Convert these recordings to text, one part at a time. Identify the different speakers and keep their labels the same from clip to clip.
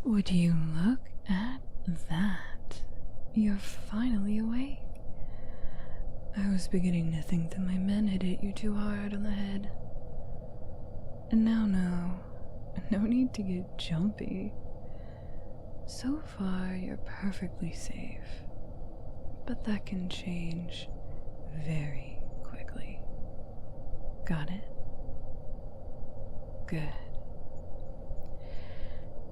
Speaker 1: Would you look at that? You're finally awake. I was beginning to think that my men had hit you too hard on the head. And now no need to get jumpy. So far, you're perfectly safe. But that can change very quickly. Got it? Good.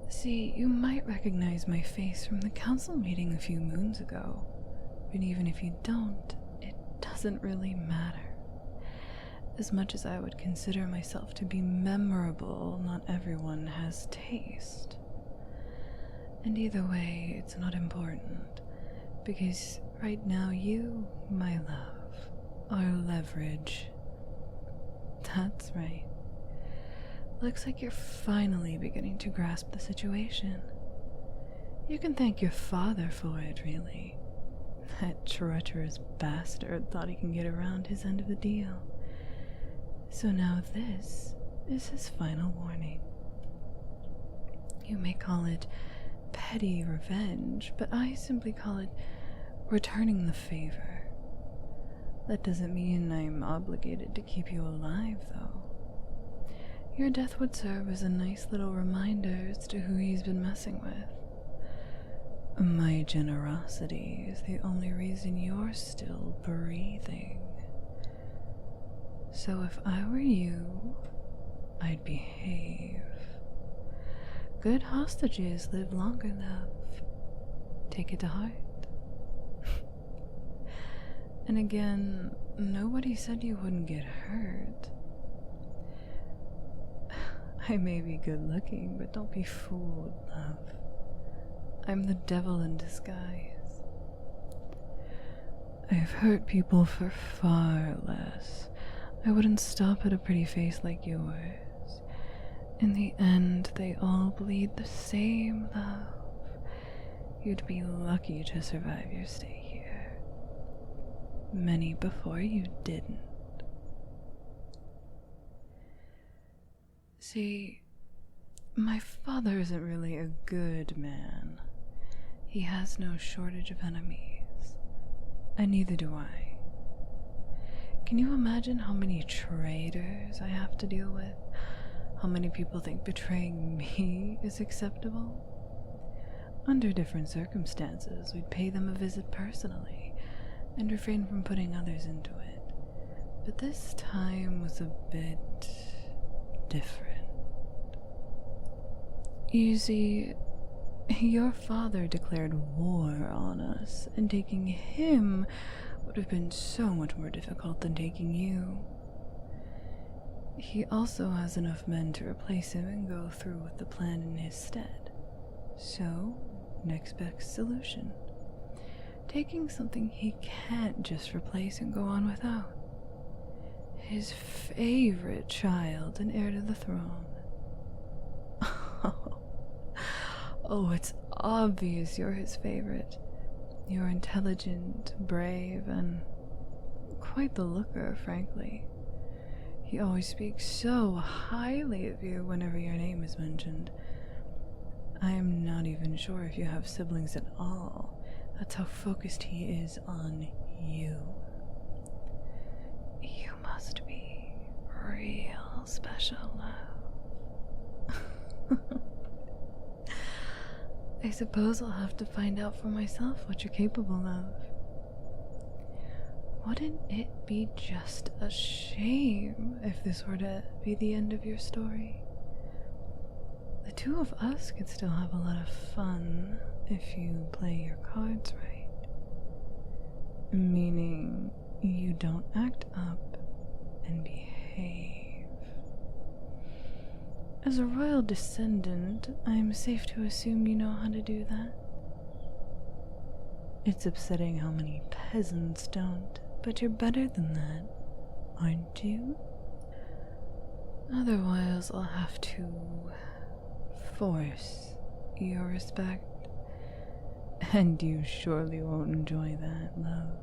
Speaker 1: See, you might recognize my face from the council meeting a few moons ago. But even if you don't, it doesn't really matter. As much as I would consider myself to be memorable, not everyone has taste. And either way, it's not important, because right now you, my love, are leverage. That's right. Looks like you're finally beginning to grasp the situation. You can thank your father for it, really. That treacherous bastard thought he can get around his end of the deal. So now this is his final warning. You may call it petty revenge, but I simply call it returning the favor. That doesn't mean I'm obligated to keep you alive, though. Your death would serve as a nice little reminder as to who he's been messing with. My generosity is the only reason you're still breathing. So if I were you, I'd behave. Good hostages live longer, love. Take it to heart. And again, nobody said you wouldn't get hurt. I may be good looking, but don't be fooled, love. I'm the devil in disguise. I've hurt people for far less. I wouldn't stop at a pretty face like yours. In the end, they all bleed the same, love. You'd be lucky to survive your stay here. Many before you didn't. See, my father isn't really a good man. He has no shortage of enemies, and neither do I. Can you imagine how many traitors I have to deal with? How many people think betraying me is acceptable? Under different circumstances, we'd pay them a visit personally and refrain from putting others into it. But this time was a bit different. You see, your father declared war on us, and taking him would have been so much more difficult than taking you. He also has enough men to replace him and go through with the plan in his stead. So, next best solution. Taking something he can't just replace and go on without. His favorite child and heir to the throne. Oh, it's obvious you're his favorite. You're intelligent, brave, and quite the looker, frankly. He always speaks so highly of you whenever your name is mentioned. I am not even sure if you have siblings at all. That's how focused he is on you. You must be real special, love. I suppose I'll have to find out for myself what you're capable of. Wouldn't it be just a shame if this were to be the end of your story? The two of us could still have a lot of fun if you play your cards right. Meaning, you don't act up and behave. As a royal descendant, I'm safe to assume you know how to do that. It's upsetting how many peasants don't, but you're better than that, aren't you? Otherwise, I'll have to force your respect, and you surely won't enjoy that, love.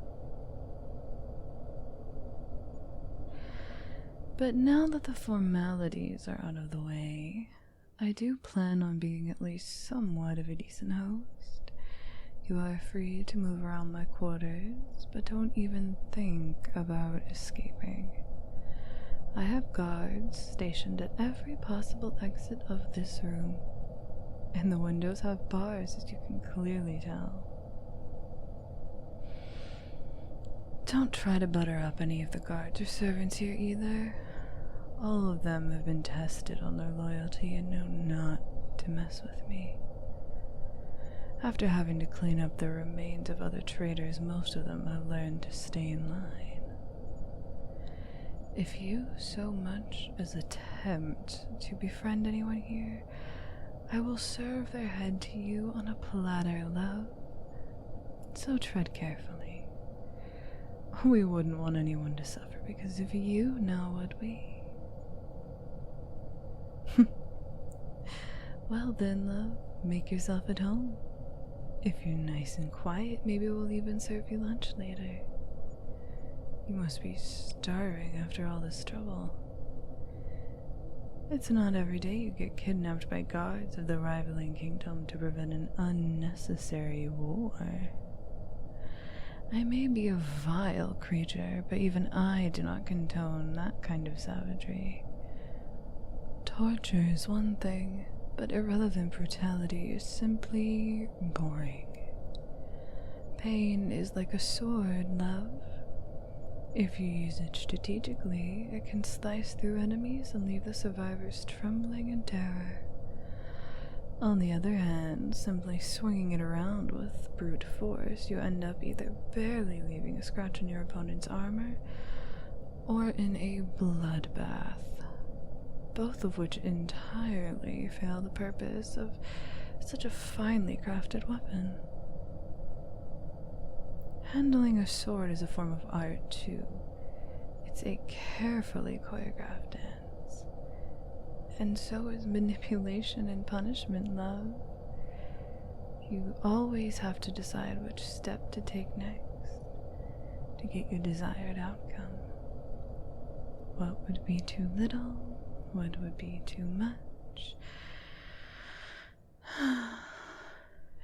Speaker 1: But now that the formalities are out of the way, I do plan on being at least somewhat of a decent host. You are free to move around my quarters, but don't even think about escaping. I have guards stationed at every possible exit of this room, and the windows have bars, as you can clearly tell. Don't try to butter up any of the guards or servants here either. All of them have been tested on their loyalty and know not to mess with me. After having to clean up the remains of other traitors, most of them have learned to stay in line. If you so much as attempt to befriend anyone here, I will serve their head to you on a platter, love. So tread carefully. We wouldn't want anyone to suffer because of you, now would we? Well then, love, make yourself at home. If you're nice and quiet, maybe we'll even serve you lunch later. You must be starving after all this trouble. It's not every day you get kidnapped by guards of the rivaling kingdom to prevent an unnecessary war. I may be a vile creature, but even I do not condone that kind of savagery. Torture is one thing, but irrelevant brutality is simply boring. Pain is like a sword, love. If you use it strategically, it can slice through enemies and leave the survivors trembling in terror. On the other hand, simply swinging it around with brute force, you end up either barely leaving a scratch on your opponent's armor, or in a bloodbath, both of which entirely fail the purpose of such a finely crafted weapon. Handling a sword is a form of art, too. It's a carefully choreographed dance. And so is manipulation and punishment, love. You always have to decide which step to take next to get your desired outcome. What would be too little? What would be too much?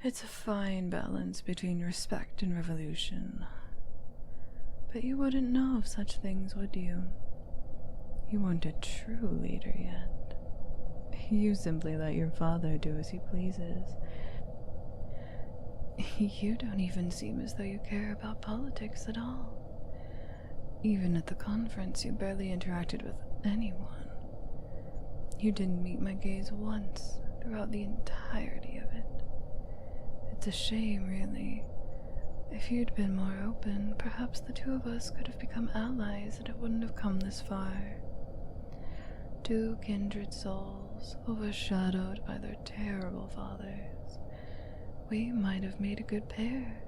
Speaker 1: It's a fine balance between respect and revolution. But you wouldn't know of such things, would you? You weren't a true leader yet. You simply let your father do as he pleases. You don't even seem as though you care about politics at all. Even at the conference, you barely interacted with anyone. You didn't meet my gaze once throughout the entirety of it. It's a shame, really. If you'd been more open, perhaps the two of us could have become allies and it wouldn't have come this far. Two kindred souls, overshadowed by their terrible fathers. We might have made a good pair.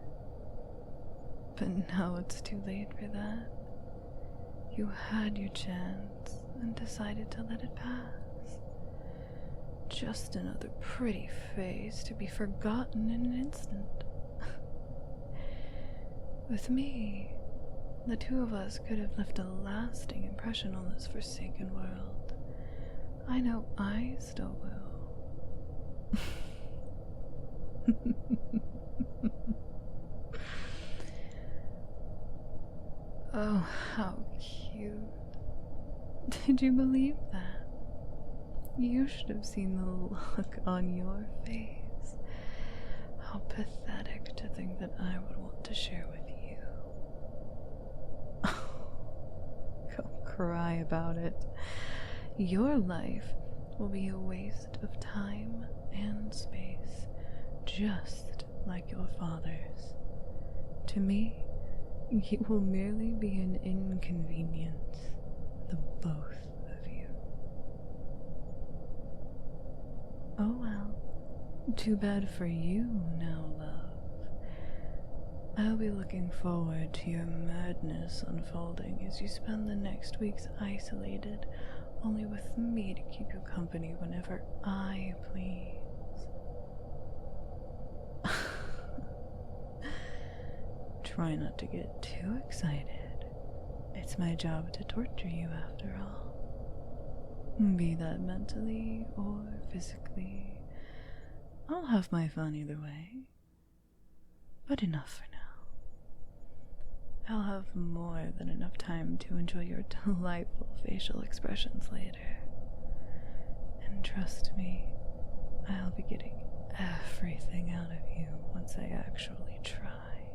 Speaker 1: But now it's too late for that. You had your chance and decided to let it pass. Just another pretty face to be forgotten in an instant. With me, the two of us could have left a lasting impression on this forsaken world. I know I still will. Oh, how cute. Did you believe that? You should have seen the look on your face. How pathetic to think that I would want to share with you. Go cry about it. Your life will be a waste of time and space, just like your father's. To me, you will merely be an inconvenience, the both of you. Oh well, too bad for you now, love. I'll be looking forward to your madness unfolding as you spend the next weeks isolated, only with me to keep you company whenever I please. Try not to get too excited. It's my job to torture you after all. be that mentally or physically. I'll have my fun either way. But enough for now. I'll have more than enough time to enjoy your delightful facial expressions later. And trust me, I'll be getting everything out of you once I actually try.